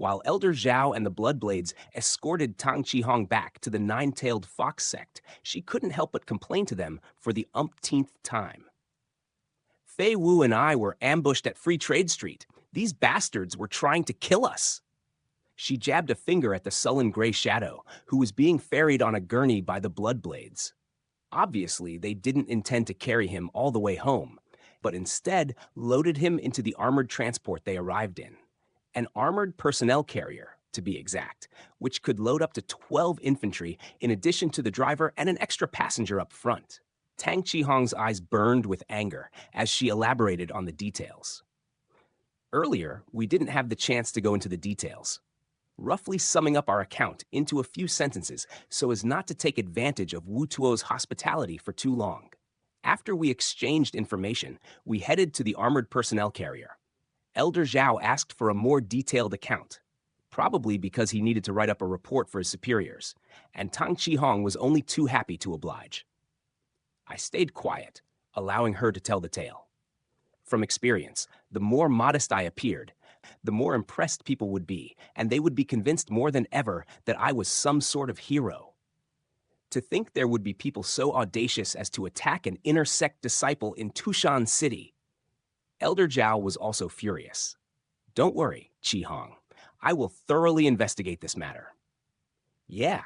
While Elder Zhao and the Bloodblades escorted Tang Qihong back to the Nine-Tailed Fox sect, she couldn't help but complain to them for the umpteenth time. Fei Wu and I were ambushed at Free Trade Street. These bastards were trying to kill us. She jabbed a finger at the sullen gray shadow, who was being ferried on a gurney by the Bloodblades. Obviously, they didn't intend to carry him all the way home, but instead loaded him into the armored transport they arrived in. An armored personnel carrier, to be exact, which could load up to 12 infantry in addition to the driver and an extra passenger up front. Tang Qihong's eyes burned with anger as she elaborated on the details. Earlier, we didn't have the chance to go into the details, roughly summing up our account into a few sentences so as not to take advantage of Wu Tuo's hospitality for too long. After we exchanged information, we headed to the armored personnel carrier. Elder Zhao asked for a more detailed account, probably because he needed to write up a report for his superiors, and Tang Qihong was only too happy to oblige. I stayed quiet, allowing her to tell the tale. From experience, the more modest I appeared, the more impressed people would be, and they would be convinced more than ever that I was some sort of hero. To think there would be people so audacious as to attack an inner sect disciple in Tushan City. Elder Zhao was also furious. Don't worry, Qihong. I will thoroughly investigate this matter. Yeah.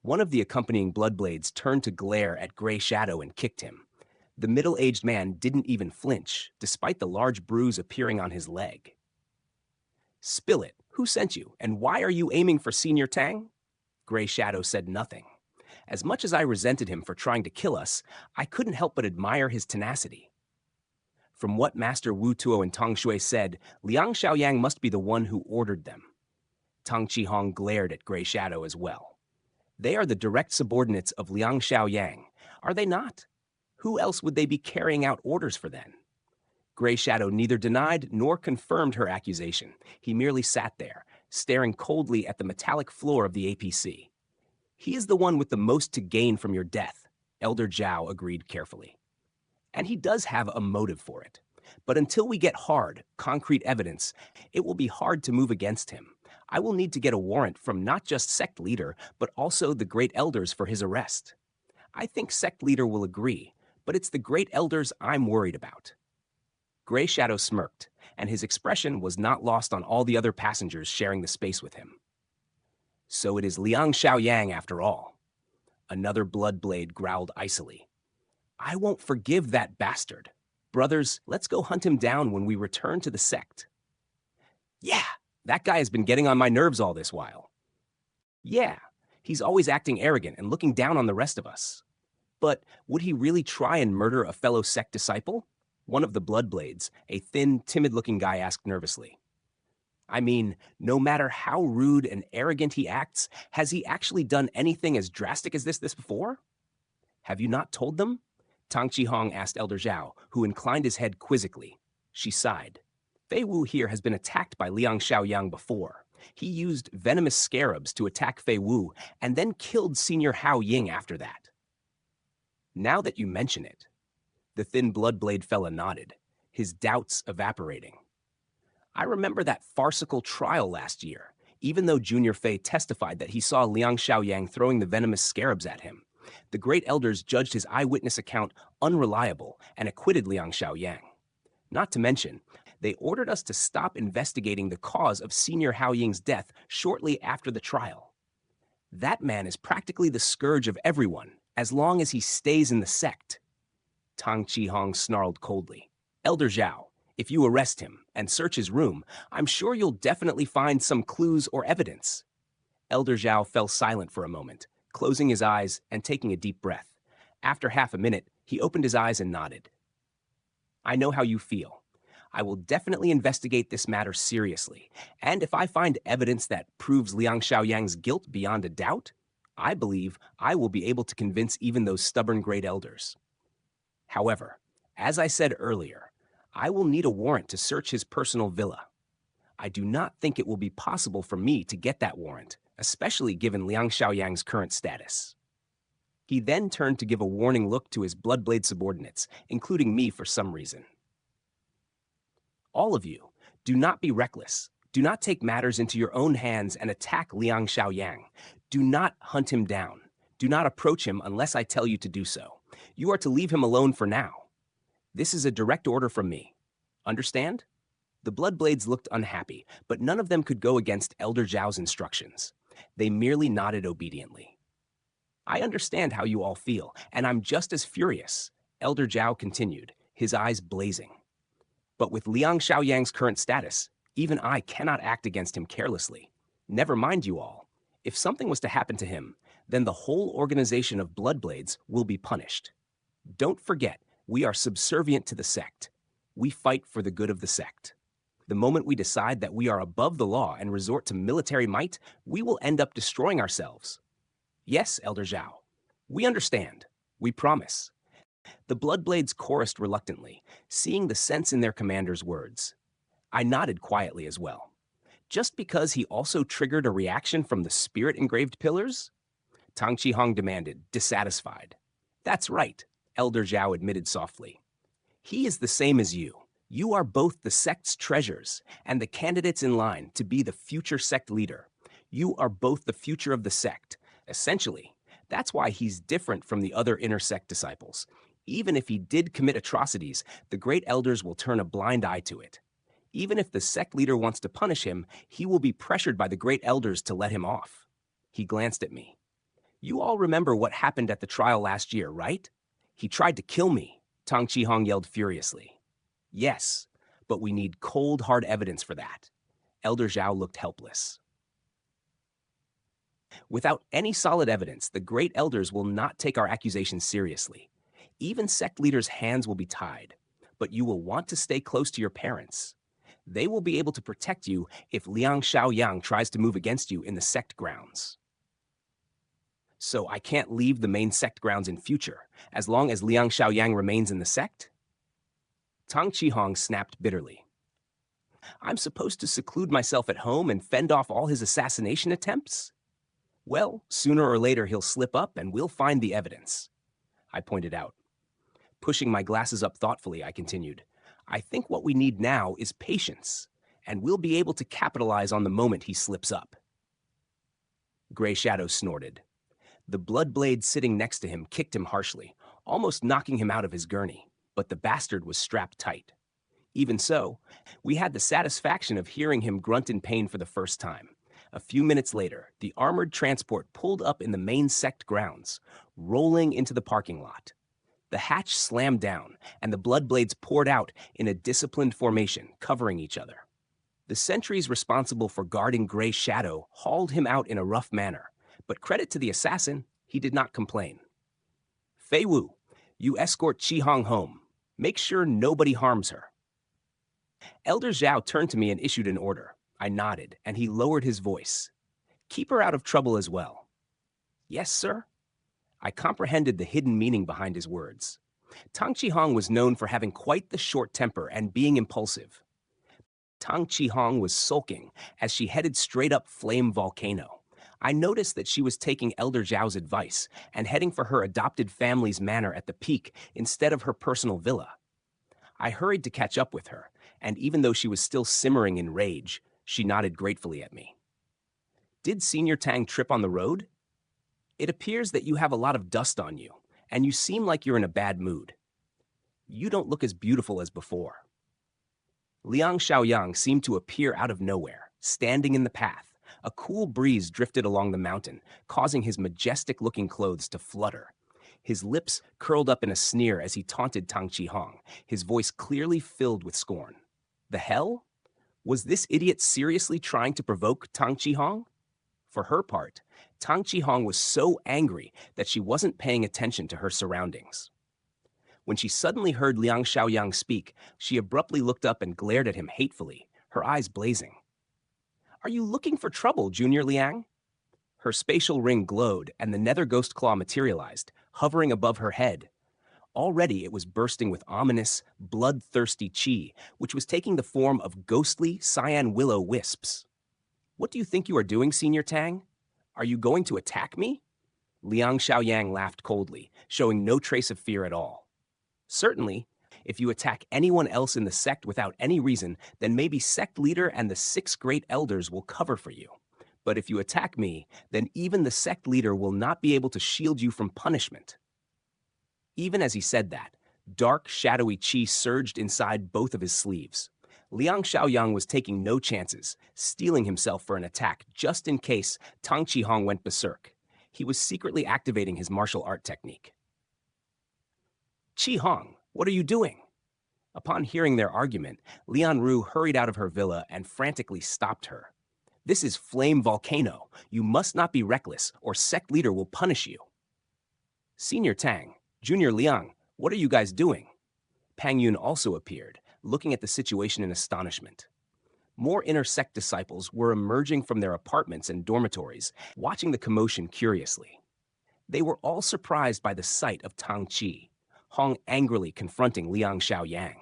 One of the accompanying Bloodblades turned to glare at Gray Shadow and kicked him. The middle-aged man didn't even flinch, despite the large bruise appearing on his leg. Spill it. Who sent you, and why are you aiming for Senior Tang? Gray Shadow said nothing. As much as I resented him for trying to kill us, I couldn't help but admire his tenacity. From what Master Wu Tuo and Tong Shui said, Liang Xiaoyang must be the one who ordered them. Tang Qihong glared at Gray Shadow as well. They are the direct subordinates of Liang Xiaoyang, are they not? Who else would they be carrying out orders for then? Gray Shadow neither denied nor confirmed her accusation. He merely sat there, staring coldly at the metallic floor of the APC. He is the one with the most to gain from your death, Elder Zhao agreed carefully. And he does have a motive for it. But until we get hard, concrete evidence, it will be hard to move against him. I will need to get a warrant from not just sect leader, but also the great elders for his arrest. I think sect leader will agree, but it's the great elders I'm worried about. Gray Shadow smirked, and his expression was not lost on all the other passengers sharing the space with him. So it is Liang Xiaoyang after all. Another Bloodblade growled icily. I won't forgive that bastard. Brothers, let's go hunt him down when we return to the sect. Yeah, that guy has been getting on my nerves all this while. Yeah, he's always acting arrogant and looking down on the rest of us. But would he really try and murder a fellow sect disciple? One of the Bloodblades, a thin, timid-looking guy, asked nervously. I mean, no matter how rude and arrogant he acts, has he actually done anything as drastic as this before? Have you not told them? Tang Qihong asked Elder Zhao, who inclined his head quizzically. She sighed. Fei Wu here has been attacked by Liang Xiaoyang before. He used venomous scarabs to attack Fei Wu and then killed Senior Hao Ying after that. Now that you mention it, the thin Bloodblade fella nodded, his doubts evaporating. I remember that farcical trial last year, even though Junior Fei testified that he saw Liang Xiaoyang throwing the venomous scarabs at him. The great elders judged his eyewitness account unreliable and acquitted Liang Xiaoyang. Not to mention, they ordered us to stop investigating the cause of Senior Hao Ying's death shortly after the trial. That man is practically the scourge of everyone, as long as he stays in the sect. Tang Qihong snarled coldly. Elder Zhao, if you arrest him and search his room, I'm sure you'll definitely find some clues or evidence. Elder Zhao fell silent for a moment, closing his eyes and taking a deep breath. After half a minute, he opened his eyes and nodded. I know how you feel. I will definitely investigate this matter seriously, and if I find evidence that proves Liang Xiaoyang's guilt beyond a doubt, I believe I will be able to convince even those stubborn great elders. However, as I said earlier, I will need a warrant to search his personal villa. I do not think it will be possible for me to get that warrant, especially given Liang Xiaoyang's current status. He then turned to give a warning look to his Bloodblade subordinates, including me for some reason. All of you, do not be reckless. Do not take matters into your own hands and attack Liang Xiaoyang. Do not hunt him down. Do not approach him unless I tell you to do so. You are to leave him alone for now. This is a direct order from me. Understand? The Bloodblades looked unhappy, but none of them could go against Elder Zhao's instructions. They merely nodded obediently. I understand how you all feel, and I'm just as furious, Elder Zhao continued, his eyes blazing. But with Liang Xiaoyang's current status, even I cannot act against him carelessly. Never mind you all. If something was to happen to him, then the whole organization of Bloodblades will be punished. Don't forget, we are subservient to the sect. We fight for the good of the sect. The moment we decide that we are above the law and resort to military might, we will end up destroying ourselves. Yes, Elder Zhao. We understand. We promise. The Bloodblades chorused reluctantly, seeing the sense in their commander's words. I nodded quietly as well. Just because he also triggered a reaction from the spirit-engraved pillars? Tang Qihong demanded, dissatisfied. That's right, Elder Zhao admitted softly. He is the same as you. You are both the sect's treasures and the candidates in line to be the future sect leader. You are both the future of the sect. Essentially, that's why he's different from the other inner sect disciples. Even if he did commit atrocities, the great elders will turn a blind eye to it. Even if the sect leader wants to punish him, he will be pressured by the great elders to let him off. He glanced at me. You all remember what happened at the trial last year, right? He tried to kill me, Tang Qihong yelled furiously. Yes, but we need cold, hard evidence for that. Elder Zhao looked helpless. Without any solid evidence, the great elders will not take our accusations seriously. Even sect leaders' hands will be tied, but you will want to stay close to your parents. They will be able to protect you if Liang Xiaoyang tries to move against you in the sect grounds. So I can't leave the main sect grounds in future, as long as Liang Xiaoyang remains in the sect? Tang Qihong snapped bitterly. I'm supposed to seclude myself at home and fend off all his assassination attempts? Well, sooner or later he'll slip up and we'll find the evidence, I pointed out. Pushing my glasses up thoughtfully, I continued. I think what we need now is patience, and we'll be able to capitalize on the moment he slips up. Gray Shadow snorted. The Bloodblade sitting next to him kicked him harshly, almost knocking him out of his gurney, but the bastard was strapped tight. Even so, we had the satisfaction of hearing him grunt in pain for the first time. A few minutes later, the armored transport pulled up in the main sect grounds, rolling into the parking lot. The hatch slammed down, and the Bloodblades poured out in a disciplined formation, covering each other. The sentries responsible for guarding Gray Shadow hauled him out in a rough manner, but credit to the assassin, he did not complain. Fei Wu, you escort Qihong home. Make sure nobody harms her. Elder Zhao turned to me and issued an order. I nodded, and he lowered his voice. Keep her out of trouble as well. Yes, sir. I comprehended the hidden meaning behind his words. Tang Qihong was known for having quite the short temper and being impulsive. Tang Qihong was sulking as she headed straight up Flame Volcano. I noticed that she was taking Elder Zhao's advice and heading for her adopted family's manor at the peak instead of her personal villa. I hurried to catch up with her, and even though she was still simmering in rage, she nodded gratefully at me. Did Senior Tang trip on the road? It appears that you have a lot of dust on you, and you seem like you're in a bad mood. You don't look as beautiful as before. Liang Xiaoyang seemed to appear out of nowhere, standing in the path. A cool breeze drifted along the mountain, causing his majestic-looking clothes to flutter. His lips curled up in a sneer as he taunted Tang Qihong, his voice clearly filled with scorn. The hell? Was this idiot seriously trying to provoke Tang Qihong? For her part, Tang Qihong was so angry that she wasn't paying attention to her surroundings. When she suddenly heard Liang Xiaoyang speak, she abruptly looked up and glared at him hatefully, her eyes blazing. Are you looking for trouble, Junior Liang? Her spatial ring glowed, and the nether ghost claw materialized, hovering above her head. Already it was bursting with ominous, bloodthirsty qi, which was taking the form of ghostly cyan willow wisps. What do you think you are doing, Senior Tang? Are you going to attack me? Liang Xiaoyang laughed coldly, showing no trace of fear at all. Certainly, If you attack anyone else in the sect without any reason, then maybe sect leader and the 6 great elders will cover for you. But if you attack me, then even the sect leader will not be able to shield you from punishment." Even as he said that, dark, shadowy chi surged inside both of his sleeves. Liang Xiaoyang was taking no chances, steeling himself for an attack just in case Tang Qihong went berserk. He was secretly activating his martial art technique. "Qihong, what are you doing?" Upon hearing their argument, Lian Ru hurried out of her villa and frantically stopped her. "This is Flame Volcano. You must not be reckless, or sect leader will punish you." "Senior Tang, Junior Liang, what are you guys doing?" Pang Yun also appeared, looking at the situation in astonishment. More inner sect disciples were emerging from their apartments and dormitories, watching the commotion curiously. They were all surprised by the sight of Tang Qi, Hong angrily confronting Liang Xiaoyang.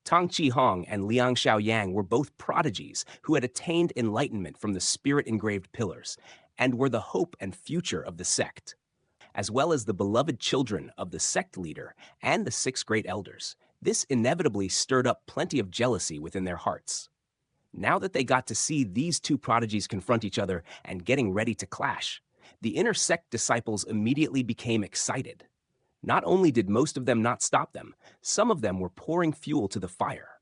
Tang Qihong and Liang Xiaoyang were both prodigies who had attained enlightenment from the spirit-engraved pillars and were the hope and future of the sect, as well as the beloved children of the sect leader and the 6 great elders. This inevitably stirred up plenty of jealousy within their hearts. Now that they got to see these 2 prodigies confront each other and getting ready to clash, the inner sect disciples immediately became excited. Not only did most of them not stop them, some of them were pouring fuel to the fire.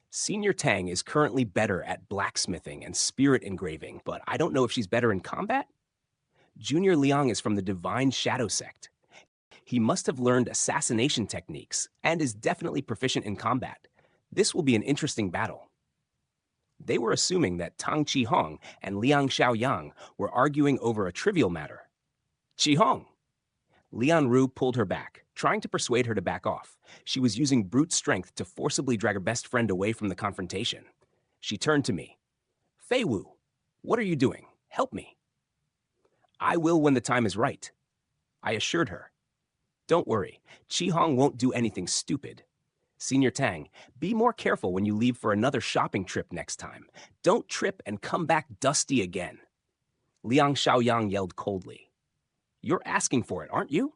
Senior Tang is currently better at blacksmithing and spirit engraving, but I don't know if she's better in combat? Junior Liang is from the Divine Shadow Sect. He must have learned assassination techniques and is definitely proficient in combat. This will be an interesting battle. They were assuming that Tang Qihong and Liang Xiaoyang were arguing over a trivial matter. "Qihong!" Lian Ru pulled her back, trying to persuade her to back off. She was using brute strength to forcibly drag her best friend away from the confrontation. She turned to me. "Fei Wu, what are you doing? Help me." "I will when the time is right," I assured her. "Don't worry, Qihong won't do anything stupid. Senior Tang, be more careful when you leave for another shopping trip next time. Don't trip and come back dusty again." Liang Xiaoyang yelled coldly. "You're asking for it, aren't you?"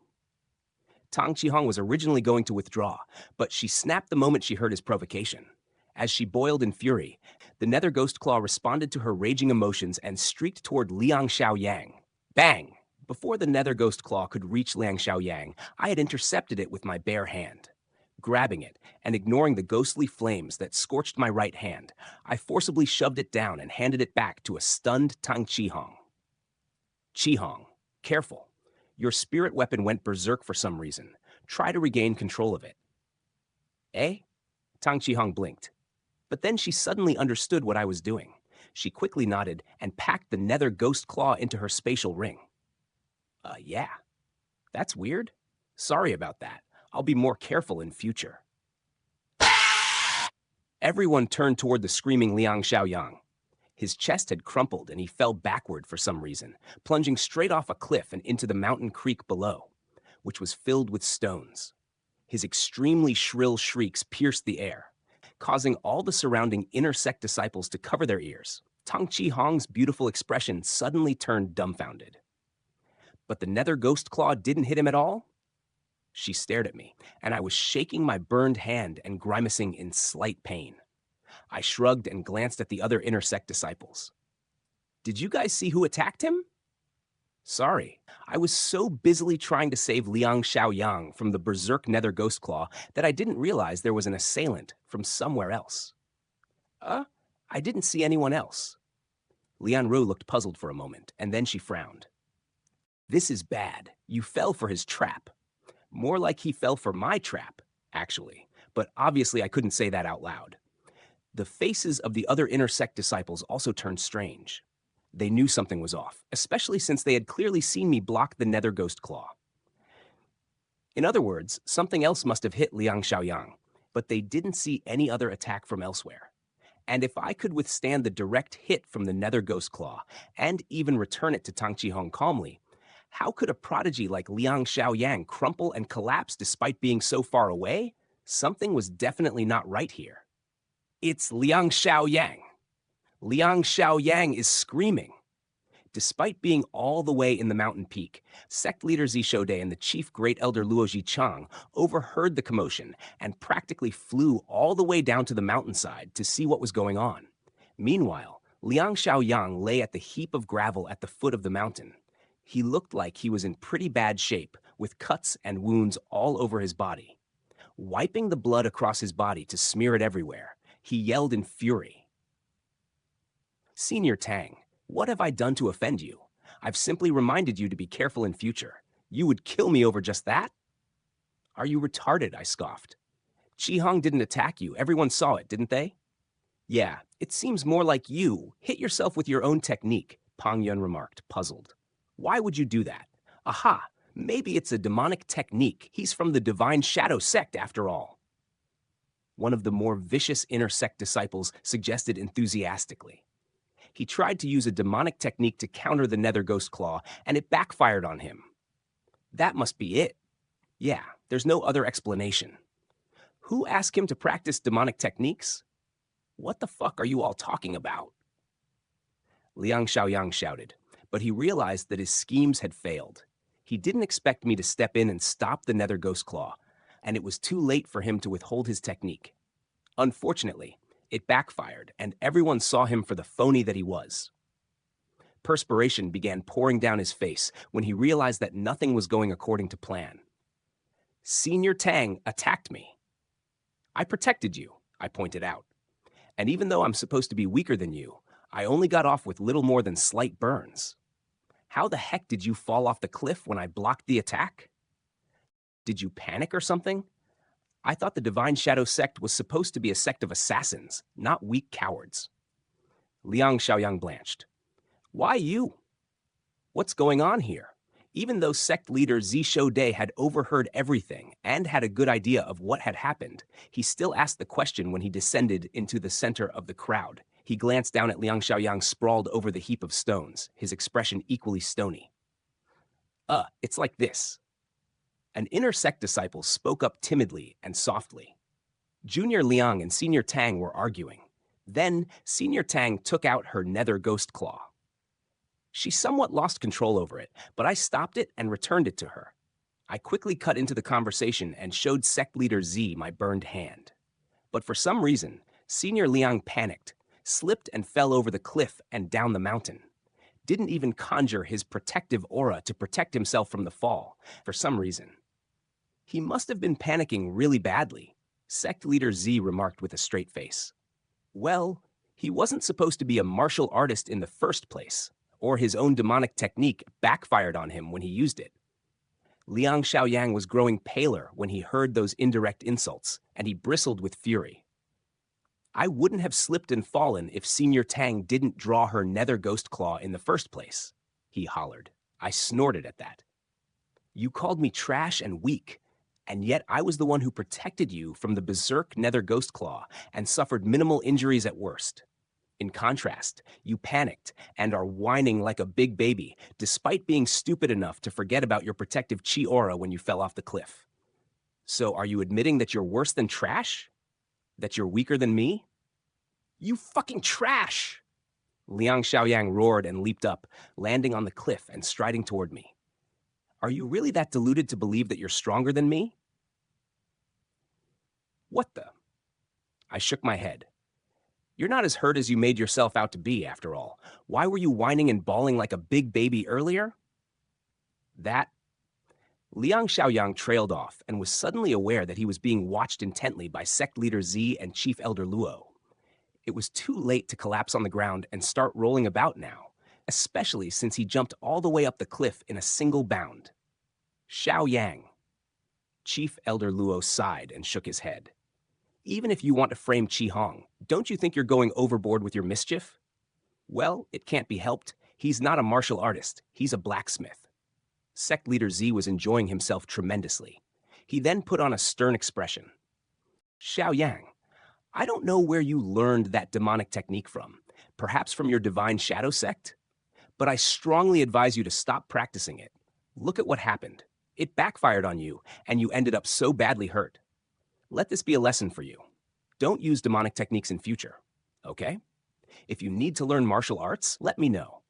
Tang Qihong was originally going to withdraw, but she snapped the moment she heard his provocation. As she boiled in fury, the Nether Ghost Claw responded to her raging emotions and streaked toward Liang Xiaoyang. Bang! Before the Nether Ghost Claw could reach Liang Xiaoyang, I had intercepted it with my bare hand. Grabbing it and ignoring the ghostly flames that scorched my right hand, I forcibly shoved it down and handed it back to a stunned Tang Qihong. "Qihong, careful. Your spirit weapon went berserk for some reason. Try to regain control of it." "Eh?" Tang Qihong blinked. But then she suddenly understood what I was doing. She quickly nodded and packed the Nether Ghost Claw into her spatial ring. Yeah. That's weird. Sorry about that. I'll be more careful in future." Everyone turned toward the screaming Liang Xiaoyang. His chest had crumpled and he fell backward for some reason, plunging straight off a cliff and into the mountain creek below, which was filled with stones. His extremely shrill shrieks pierced the air, causing all the surrounding inner sect disciples to cover their ears. Tang Qihong's beautiful expression suddenly turned dumbfounded. But the Nether Ghost Claw didn't hit him at all? She stared at me, and I was shaking my burned hand and grimacing in slight pain. I shrugged and glanced at the other inner sect disciples. "Did you guys see who attacked him?" "Sorry, I was so busily trying to save Liang Xiaoyang from the berserk Nether Ghost Claw that I didn't realize there was an assailant from somewhere else." I didn't see anyone else." Lian Ru looked puzzled for a moment, and then she frowned. "This is bad. You fell for his trap." More like he fell for my trap, actually, but obviously I couldn't say that out loud. The faces of the other inner sect disciples also turned strange. They knew something was off, especially since they had clearly seen me block the Nether Ghost Claw. In other words, something else must have hit Liang Xiaoyang, but they didn't see any other attack from elsewhere. And if I could withstand the direct hit from the Nether Ghost Claw, and even return it to Tang Qihong calmly, how could a prodigy like Liang Xiaoyang crumple and collapse despite being so far away? Something was definitely not right here. It's Liang Xiaoyang. Liang Xiaoyang is screaming. Despite being all the way in the mountain peak, sect leader Zishode and the chief great elder Luo Jichang overheard the commotion and practically flew all the way down to the mountainside to see what was going on. Meanwhile, Liang Xiaoyang lay at the heap of gravel at the foot of the mountain. He looked like he was in pretty bad shape, with cuts and wounds all over his body. Wiping the blood across his body to smear it everywhere, he yelled in fury. "Senior Tang, what have I done to offend you? I've simply reminded you to be careful in future. You would kill me over just that?" "Are you retarded?" I scoffed. "Qi Hong didn't attack you. Everyone saw it, didn't they?" "Yeah, it seems more like you hit yourself with your own technique," Pang Yun remarked, puzzled. "Why would you do that? Aha, maybe it's a demonic technique. He's from the Divine Shadow sect after all." One of the more vicious inner sect disciples suggested enthusiastically. He tried to use a demonic technique to counter the Nether Ghost Claw, and it backfired on him. That must be it. Yeah, there's no other explanation. Who asked him to practice demonic techniques? What the fuck are you all talking about? Liang Xiaoyang shouted, but he realized that his schemes had failed. He didn't expect me to step in and stop the Nether Ghost Claw, and it was too late for him to withhold his technique. Unfortunately, it backfired, and everyone saw him for the phony that he was. Perspiration began pouring down his face when he realized that nothing was going according to plan. "Senior Tang attacked me. I protected you," I pointed out. "And even though I'm supposed to be weaker than you, I only got off with little more than slight burns. How the heck did you fall off the cliff when I blocked the attack? Did you panic or something? I thought the Divine Shadow sect was supposed to be a sect of assassins, not weak cowards." Liang Xiaoyang blanched. "Why you? What's going on here?" Even though sect leader Zishode had overheard everything and had a good idea of what had happened, he still asked the question when he descended into the center of the crowd. He glanced down at Liang Xiaoyang sprawled over the heap of stones, his expression equally stony. It's like this." An inner sect disciple spoke up timidly and softly. Junior Liang and Senior Tang were arguing. Then Senior Tang took out her Nether Ghost Claw. She somewhat lost control over it, but I stopped it and returned it to her. I quickly cut into the conversation and showed sect leader Z my burned hand. But for some reason, Senior Liang panicked, slipped and fell over the cliff and down the mountain. Didn't even conjure his protective aura to protect himself from the fall, for some reason. He must have been panicking really badly, sect leader Z remarked with a straight face. Well, he wasn't supposed to be a martial artist in the first place, or his own demonic technique backfired on him when he used it. Liang Xiaoyang was growing paler when he heard those indirect insults, and he bristled with fury. "I wouldn't have slipped and fallen if Senior Tang didn't draw her Nether Ghost Claw in the first place," he hollered. I snorted at that. "You called me trash and weak, and yet I was the one who protected you from the berserk Nether Ghost Claw and suffered minimal injuries at worst. In contrast, you panicked and are whining like a big baby, despite being stupid enough to forget about your protective chi aura when you fell off the cliff. So are you admitting that you're worse than trash? That you're weaker than me?" "You fucking trash!" Liang Xiaoyang roared and leaped up, landing on the cliff and striding toward me. "Are you really that deluded to believe that you're stronger than me?" "What the?" I shook my head. "You're not as hurt as you made yourself out to be, after all. Why were you whining and bawling like a big baby earlier?" "That..." Liang Xiaoyang trailed off and was suddenly aware that he was being watched intently by sect leader Z and Chief Elder Luo. It was too late to collapse on the ground and start rolling about now, especially since he jumped all the way up the cliff in a single bound. "Xiaoyang." Chief Elder Luo sighed and shook his head. "Even if you want to frame Qi Hong, don't you think you're going overboard with your mischief? Well, it can't be helped. He's not a martial artist. He's a blacksmith." Sect leader Z was enjoying himself tremendously. He then put on a stern expression. "Xiaoyang, I don't know where you learned that demonic technique from, perhaps from your Divine Shadow sect? But I strongly advise you to stop practicing it. Look at what happened. It backfired on you, and you ended up so badly hurt. Let this be a lesson for you. Don't use demonic techniques in future, okay? If you need to learn martial arts, let me know.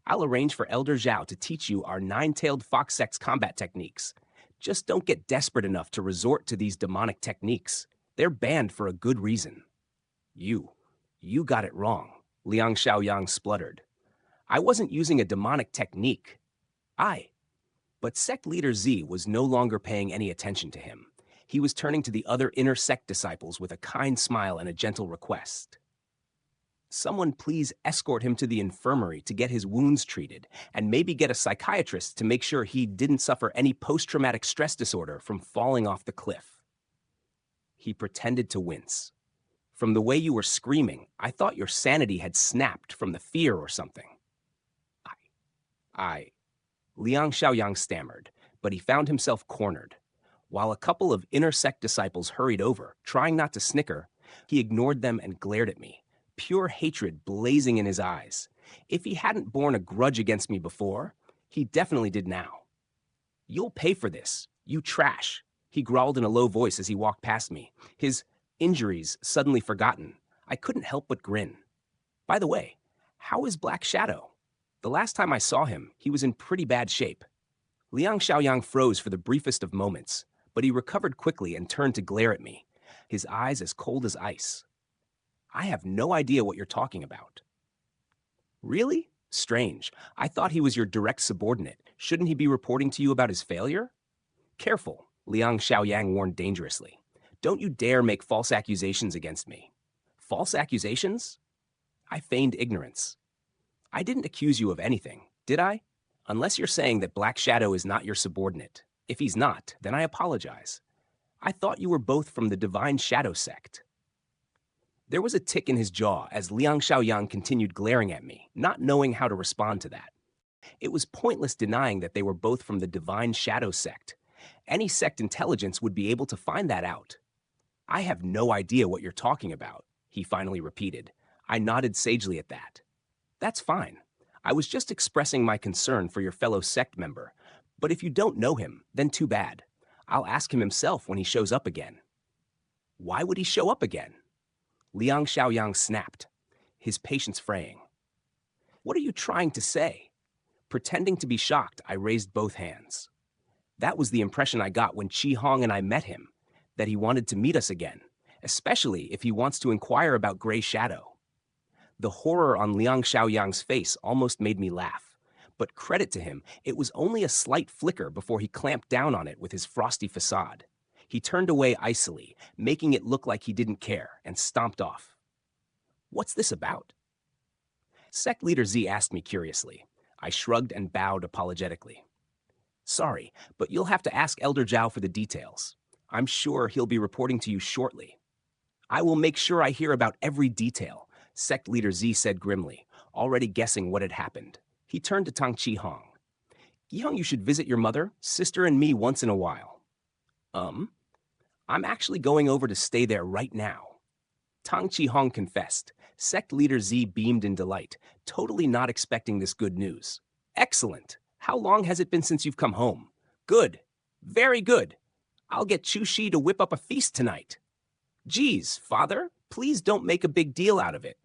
I'll arrange for Elder Zhao to teach you our nine-tailed fox sect's combat techniques. Just don't get desperate enough to resort to these demonic techniques. They're banned for a good reason. You got it wrong, Liang Xiaoyang spluttered. I wasn't using a demonic technique. But sect leader Z was no longer paying any attention to him. He was turning to the other inner sect disciples with a kind smile and a gentle request. Someone please escort him to the infirmary to get his wounds treated, and maybe get a psychiatrist to make sure he didn't suffer any post-traumatic stress disorder from falling off the cliff. He pretended to wince. From the way you were screaming, I thought your sanity had snapped from the fear or something. Liang Xiaoyang stammered, but he found himself cornered. While a couple of inner sect disciples hurried over, trying not to snicker, he ignored them and glared at me, pure hatred blazing in his eyes. If he hadn't borne a grudge against me before, he definitely did now. You'll pay for this, you trash, he growled in a low voice as he walked past me, his injuries suddenly forgotten. I couldn't help but grin. By the way, how is Black Shadow? The last time I saw him, he was in pretty bad shape. Liang Xiaoyang froze for the briefest of moments, but he recovered quickly and turned to glare at me, his eyes as cold as ice. I have no idea what you're talking about. Really? Strange. I thought he was your direct subordinate. Shouldn't he be reporting to you about his failure? Careful, Liang Xiaoyang warned dangerously. Don't you dare make false accusations against me. False accusations? I feigned ignorance. I didn't accuse you of anything, did I? Unless you're saying that Black Shadow is not your subordinate. If he's not, then I apologize. I thought you were both from the Divine Shadow sect. There was a tick in his jaw as Liang Xiaoyang continued glaring at me, not knowing how to respond to that. It was pointless denying that they were both from the Divine Shadow sect. Any sect intelligence would be able to find that out. I have no idea what you're talking about, he finally repeated. I nodded sagely at that. That's fine. I was just expressing my concern for your fellow sect member. But if you don't know him, then too bad. I'll ask him himself when he shows up again. Why would he show up again? Liang Xiaoyang snapped, his patience fraying. What are you trying to say? Pretending to be shocked, I raised both hands. That was the impression I got when Qi Hong and I met him, that he wanted to meet us again, especially if he wants to inquire about Gray Shadow. The horror on Liang Xiaoyang's face almost made me laugh, but credit to him, it was only a slight flicker before he clamped down on it with his frosty facade. He turned away icily, making it look like he didn't care, and stomped off. What's this about? Sect Leader Z asked me curiously. I shrugged and bowed apologetically. Sorry, but you'll have to ask Elder Zhao for the details. I'm sure he'll be reporting to you shortly. I will make sure I hear about every detail, Sect Leader Z said grimly, already guessing what had happened. He turned to Tang Qi Hong. Yi-Hong, you should visit your mother, sister, and me once in a while. I'm actually going over to stay there right now. Tang Qi Hong confessed. Sect Leader Z beamed in delight, totally not expecting this good news. Excellent. How long has it been since you've come home? Good. Very good. I'll get Chu Shi to whip up a feast tonight. Geez, father, please don't make a big deal out of it.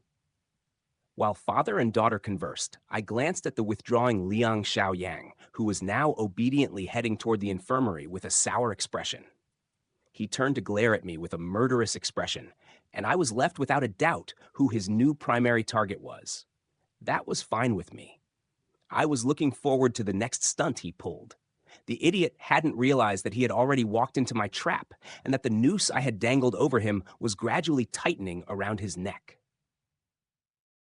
While father and daughter conversed, I glanced at the withdrawing Liang Xiaoyang, who was now obediently heading toward the infirmary with a sour expression. He turned to glare at me with a murderous expression, and I was left without a doubt who his new primary target was. That was fine with me. I was looking forward to the next stunt he pulled. The idiot hadn't realized that he had already walked into my trap, and that the noose I had dangled over him was gradually tightening around his neck.